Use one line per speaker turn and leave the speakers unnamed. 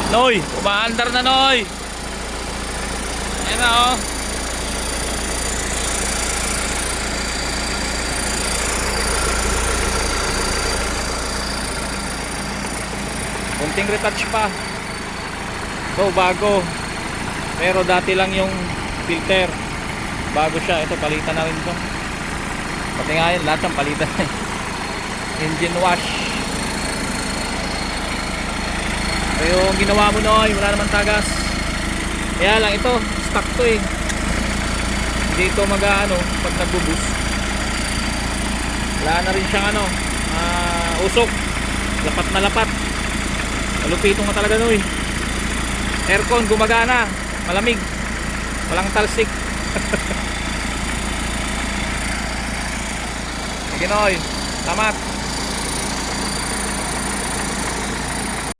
Noy, umaandar na Noy. Ayan na oh. Kunting retouch pa. So bago. Pero dati lang yung filter. Bago siya. Ito palitan na rin ito. Pati nga yun, lahat ng palitan. Engine wash. So yung ginawa mo Noy, wala naman tagas. Kaya lang ito, stock to eh. Hindi ito mag-ano pag nagbubus. Wala na rin siyang ano, usok. Lapat na lapat. Malupito nga talaga Noy. Aircon gumagana, malamig. Walang talsik. Sige Noy, tamat.